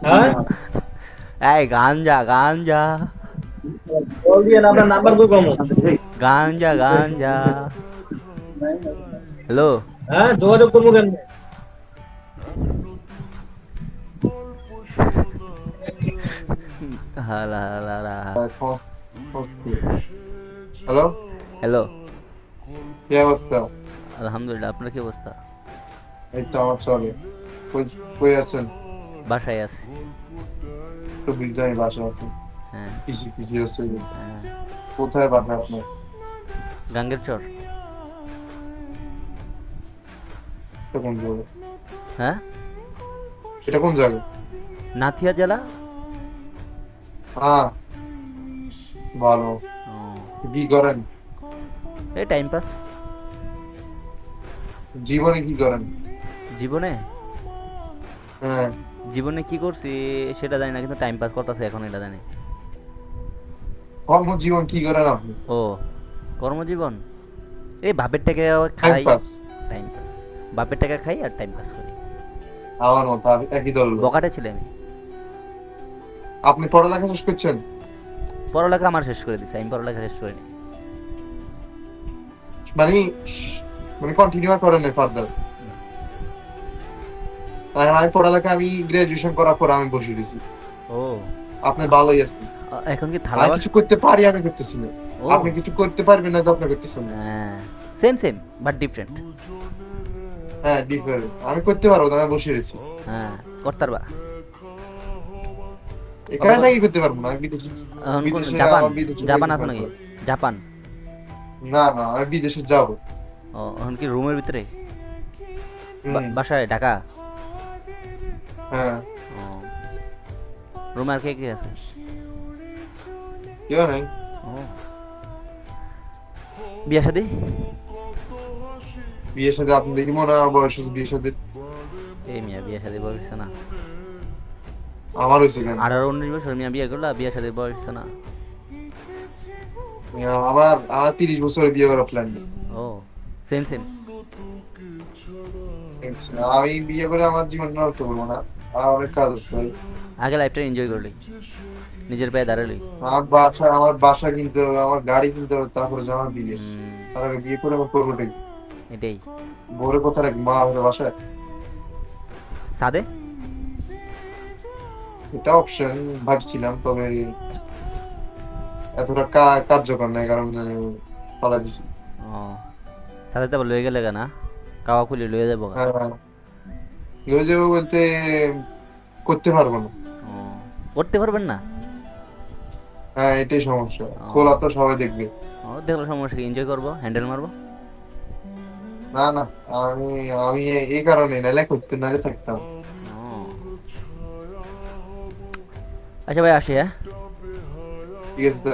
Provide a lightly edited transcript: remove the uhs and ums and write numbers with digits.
হ্যাঁ, এই গাঞ্জা গাঞ্জা কল দিয়ে না আপনার নাম্বার কই কম? গাঞ্জা গাঞ্জা। হ্যালো। হ্যাঁ, যোগাযোগ করবো কেমনে? হালা হালা লা। Hello, hello. কি অবস্থা? আলহামদুলিল্লাহ, আপনার কি অবস্থা? এই তো আমার চলে। কই কই আছেন? বাসায় আছি। তো বিজয় বাসা আছেন। হ্যাঁ। পিসি টিসি হচ্ছে। হ্যাঁ। কোথায় বাসা আপনার? গাঙ্গের চর। এটা কোন জায়গা? হ্যাঁ। এটা কোন জায়গা? নাথিয়া জেলা। হ্যাঁ, ভালো। ও, কি করেন? এই টাইম পাস। জীবনে কি করেন? জীবনে হ্যাঁ, জীবনে কি করছি সেটা জানি না, কিন্তু টাইম পাস করতেছে এখন, এটা জানি। কর্মজীবন কি করেন আপনি? ও, কর্মজীবন এই বাপের টাকা টাইম খাই। পাস। Time pass. বাপের টাকা খাই আর টাইম পাস করি। আমার মতো একই দল লোক। বকাটে ছেলে আমি। আপনি পড়ালেখা শেষ করছেন? পড়ালেখা আমার শেষ করে দিছে, আমি পড়ালেখা শেষ করিনি। মানে মানে কন্টিনিউ করেন না ফার্দার? আমি পড়ালেখা আমি গ্রাজুয়েশন করার পর আমি বসে দিয়েছি। ও, আপনি ভালোই আছেন। এখন কি থালা আমি বাস? কিছু করতে পারি, আমি করতেছি না। ও, আপনি কিছু করতে পারবেন না যে আপনি করতেছেন না। হ্যাঁ, সেম সেম বাট ডিফারেন্ট। হ্যাঁ, ডিফারেন্ট। আমি করতে পারবো না, আমি বসে রয়েছি। হ্যাঁ, করতারবা। এখানে থাকি করতে পারবো না, আমি বিদেশে। এখন কোন বিদেশে জাপান? আমার বিদেশে জাপান যাইতে আছো পারবো নাকি? না। জাপান? না না, আমি বিদেশে যাবো। ও, এখন কি রুমের ভিতরে? হুম। বাসায় ঢাকা? হ্যাঁ। ও, রুমে আর কে কে আছে? কেউ নাই। ও, বিয়া শাদী? বিয়ের সাথে আপনি দেখি মনে হয় আমার বয়স হচ্ছে বিয়ের সাথে। এই মিয়া বিয়া শাদী বয়স হচ্ছে না। আমার হয়েছে কেন? 18-19 বছর মিয়া বিয়ে করলা, বিয়া শাদীর বয়স হচ্ছে না? আমার আমার 30 বছরে বিয়ে করার প্ল্যান নেই। ও, সেম সেম। আমি বিয়ে করে আমার জীবন নষ্ট করবো না। আর অনেক কাজ আছে ভাই। আগে লাইফটা এনজয় করলি, নিজের পায়ে দাঁড়ালি। আমার বাসা কিনতে হবে, আমার গাড়ি কিনতে হবে, তারপরে যে আমার বিয়ে। হুম, তার আগে বিয়ে করে আমার করবোটাই। এটাই। বউরে কথা রাখি, মা আমাদের বাসায়। সাদে? এটা অপশন ভাবছিলাম, তবে এতটা কার্যকর নাই, কারণ পালা দিছি। ও, সাদে তো লয়ে গেলে না, কাওয়া খুলি লয়ে যাবো গা। হ্যাঁ, লয়ে যাবো বলতে করতে পারবো না। ও, করতে পারবেন না? হ্যাঁ, এটাই সমস্যা। ও, খোলা তো সবাই দেখবে। ও দেখলো সমস্যা কি, এনজয় করবো, হ্যান্ডেল মারবো। না না, আমি আমি এই কারণে নাইলে করতে নাইলে থাকতাম। ও, আচ্ছা ভাই, আসি হ্যাঁ। ঠিক আছে।